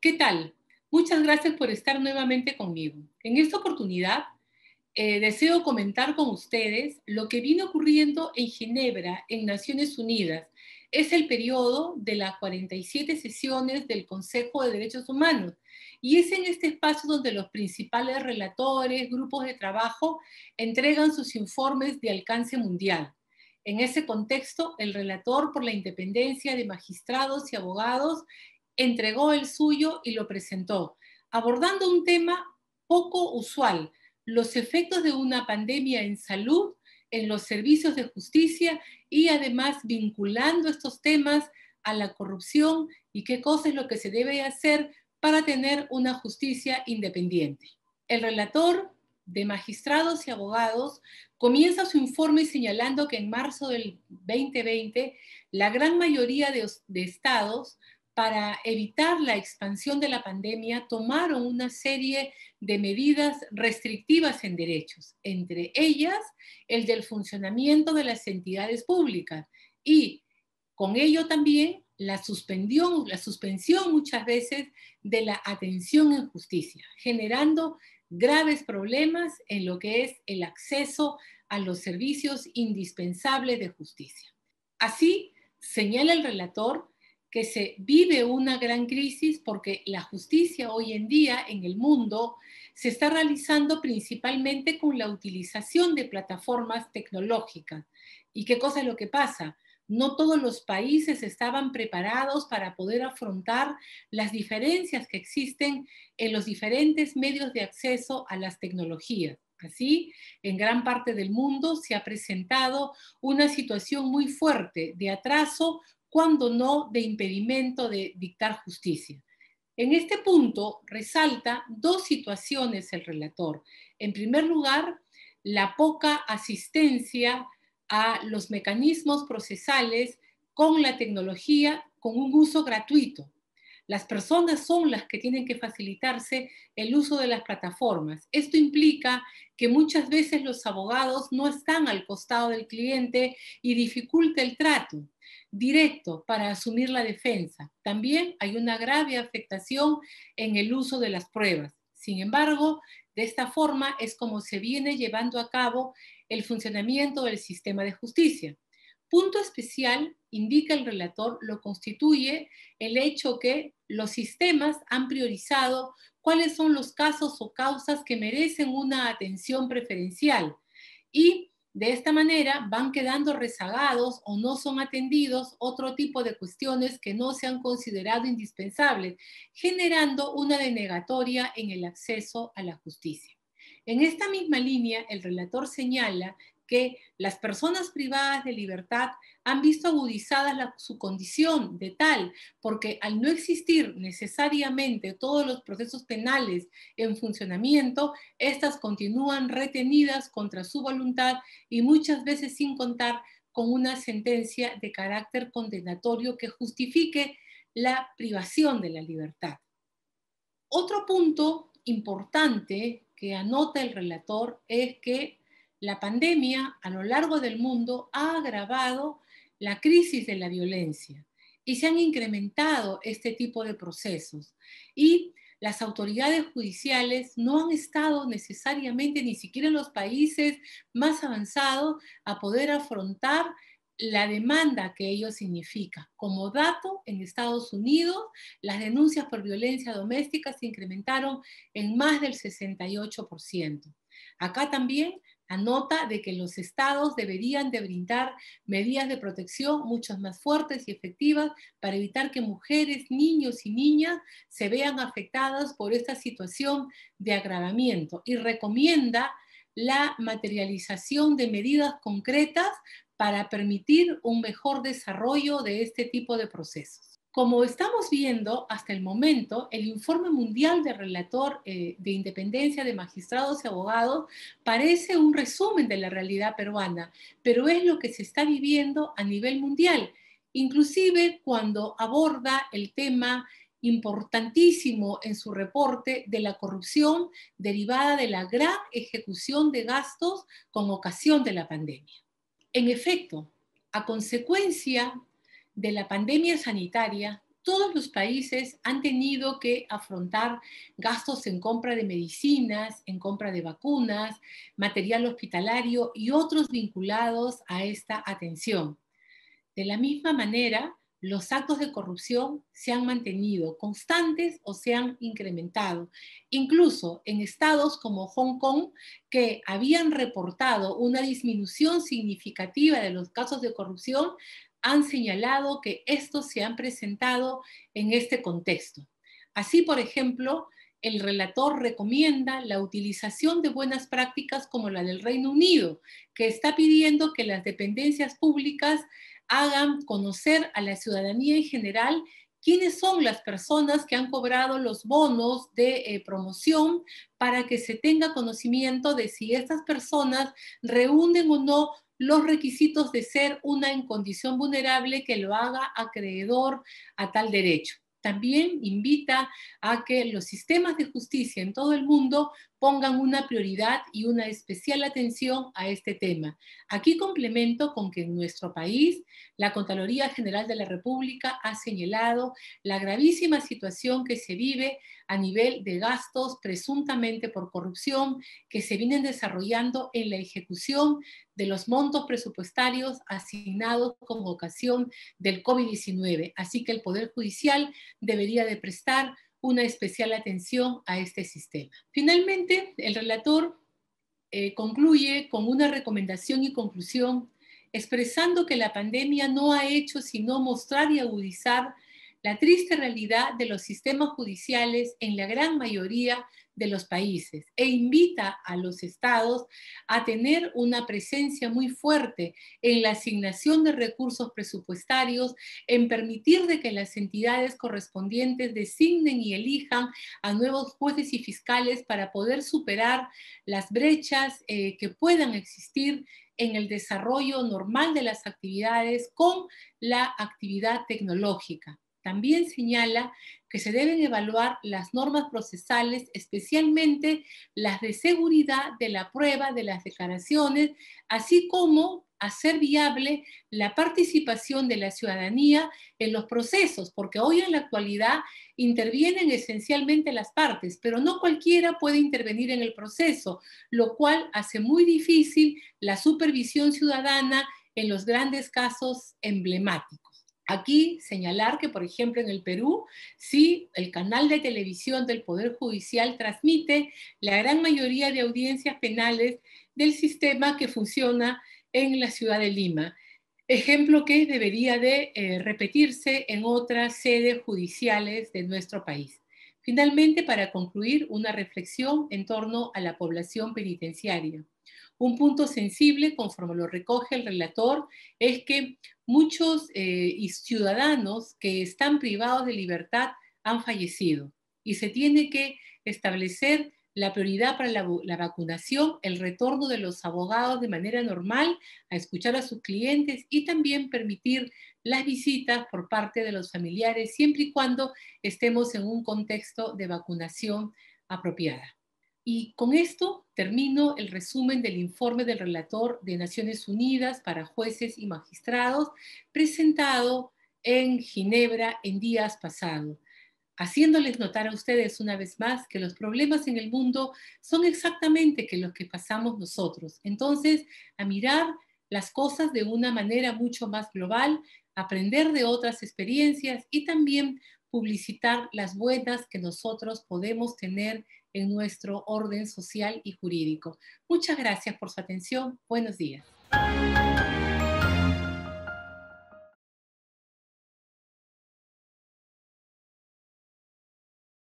¿Qué tal? Muchas gracias por estar nuevamente conmigo. En esta oportunidad deseo comentar con ustedes lo que vino ocurriendo en Ginebra, en Naciones Unidas. Es el periodo de las 47 sesiones del Consejo de Derechos Humanos y es en este espacio donde los principales relatores, grupos de trabajo entregan sus informes de alcance mundial. En ese contexto, el relator por la independencia de magistrados y abogados entregó el suyo y lo presentó, abordando un tema poco usual: los efectos de una pandemia en salud, en los servicios de justicia y además vinculando estos temas a la corrupción y qué cosa es lo que se debe hacer para tener una justicia independiente. El relator de magistrados y abogados comienza su informe señalando que en marzo del 2020 la gran mayoría de estados, para evitar la expansión de la pandemia, tomaron una serie de medidas restrictivas en derechos, entre ellas el del funcionamiento de las entidades públicas y con ello también la suspensión muchas veces de la atención en justicia, generando graves problemas en lo que es el acceso a los servicios indispensables de justicia. Así, señala el relator que se vive una gran crisis porque la justicia hoy en día en el mundo se está realizando principalmente con la utilización de plataformas tecnológicas. ¿Y qué cosa es lo que pasa? No todos los países estaban preparados para poder afrontar las diferencias que existen en los diferentes medios de acceso a las tecnologías. Así, en gran parte del mundo se ha presentado una situación muy fuerte de atraso, cuando no de impedimento de dictar justicia. En este punto resalta dos situaciones el relator. En primer lugar, la poca asistencia a los mecanismos procesales con la tecnología con un uso gratuito. Las personas son las que tienen que facilitarse el uso de las plataformas. Esto implica que muchas veces los abogados no están al costado del cliente y dificulta el trato directo para asumir la defensa. También hay una grave afectación en el uso de las pruebas. Sin embargo, de esta forma es como se viene llevando a cabo el funcionamiento del sistema de justicia. Punto especial, indica el relator, lo constituye el hecho que los sistemas han priorizado cuáles son los casos o causas que merecen una atención preferencial y de esta manera van quedando rezagados o no son atendidos otro tipo de cuestiones que no se han considerado indispensables, generando una denegatoria en el acceso a la justicia. En esta misma línea, el relator señala que las personas privadas de libertad han visto agudizada su condición de tal, porque al no existir necesariamente todos los procesos penales en funcionamiento, estas continúan retenidas contra su voluntad y muchas veces sin contar con una sentencia de carácter condenatorio que justifique la privación de la libertad. Otro punto importante que anota el relator es que la pandemia a lo largo del mundo ha agravado la crisis de la violencia y se han incrementado este tipo de procesos. Y las autoridades judiciales no han estado necesariamente ni siquiera en los países más avanzados a poder afrontar la demanda que ello significa. Como dato, en Estados Unidos, las denuncias por violencia doméstica se incrementaron en más del 68%. Acá también anota de que los estados deberían de brindar medidas de protección mucho más fuertes y efectivas para evitar que mujeres, niños y niñas se vean afectadas por esta situación de agravamiento y recomienda la materialización de medidas concretas para permitir un mejor desarrollo de este tipo de procesos. Como estamos viendo hasta el momento, el informe mundial del relator de independencia de magistrados y abogados parece un resumen de la realidad peruana, pero es lo que se está viviendo a nivel mundial, inclusive cuando aborda el tema importantísimo en su reporte de la corrupción derivada de la gran ejecución de gastos con ocasión de la pandemia. En efecto, a consecuencia de la pandemia sanitaria, todos los países han tenido que afrontar gastos en compra de medicinas, en compra de vacunas, material hospitalario y otros vinculados a esta atención. De la misma manera, los actos de corrupción se han mantenido constantes o se han incrementado. Incluso en estados como Hong Kong, que habían reportado una disminución significativa de los casos de corrupción, han señalado que estos se han presentado en este contexto. Así, por ejemplo, el relator recomienda la utilización de buenas prácticas como la del Reino Unido, que está pidiendo que las dependencias públicas hagan conocer a la ciudadanía en general quiénes son las personas que han cobrado los bonos de promoción para que se tenga conocimiento de si estas personas reúnen o no los requisitos de ser una en condición vulnerable que lo haga acreedor a tal derecho. También invita a que los sistemas de justicia en todo el mundo pongan una prioridad y una especial atención a este tema. Aquí complemento con que en nuestro país la Contraloría General de la República ha señalado la gravísima situación que se vive a nivel de gastos presuntamente por corrupción que se vienen desarrollando en la ejecución de los montos presupuestarios asignados con ocasión del COVID-19. Así que el Poder Judicial debería de prestar una especial atención a este sistema. Finalmente, el relator concluye con una recomendación y conclusión expresando que la pandemia no ha hecho sino mostrar y agudizar la triste realidad de los sistemas judiciales en la gran mayoría de los países e invita a los estados a tener una presencia muy fuerte en la asignación de recursos presupuestarios, en permitir de que las entidades correspondientes designen y elijan a nuevos jueces y fiscales para poder superar las brechas que puedan existir en el desarrollo normal de las actividades con la actividad tecnológica. También señala que se deben evaluar las normas procesales, especialmente las de seguridad de la prueba de las declaraciones, así como hacer viable la participación de la ciudadanía en los procesos, porque hoy en la actualidad intervienen esencialmente las partes, pero no cualquiera puede intervenir en el proceso, lo cual hace muy difícil la supervisión ciudadana en los grandes casos emblemáticos. Aquí señalar que, por ejemplo, en el Perú, sí, el canal de televisión del Poder Judicial transmite la gran mayoría de audiencias penales del sistema que funciona en la ciudad de Lima. Ejemplo que debería de repetirse en otras sedes judiciales de nuestro país. Finalmente, para concluir, una reflexión en torno a la población penitenciaria. Un punto sensible, conforme lo recoge el relator, es que muchos ciudadanos que están privados de libertad han fallecido y se tiene que establecer la prioridad para la vacunación, el retorno de los abogados de manera normal a escuchar a sus clientes y también permitir las visitas por parte de los familiares siempre y cuando estemos en un contexto de vacunación apropiada. Y con esto termino el resumen del informe del relator de Naciones Unidas para jueces y magistrados presentado en Ginebra en días pasados, haciéndoles notar a ustedes una vez más que los problemas en el mundo son exactamente que los que pasamos nosotros. Entonces, a mirar las cosas de una manera mucho más global, aprender de otras experiencias y también publicitar las buenas que nosotros podemos tener en nuestro orden social y jurídico. Muchas gracias por su atención. Buenos días.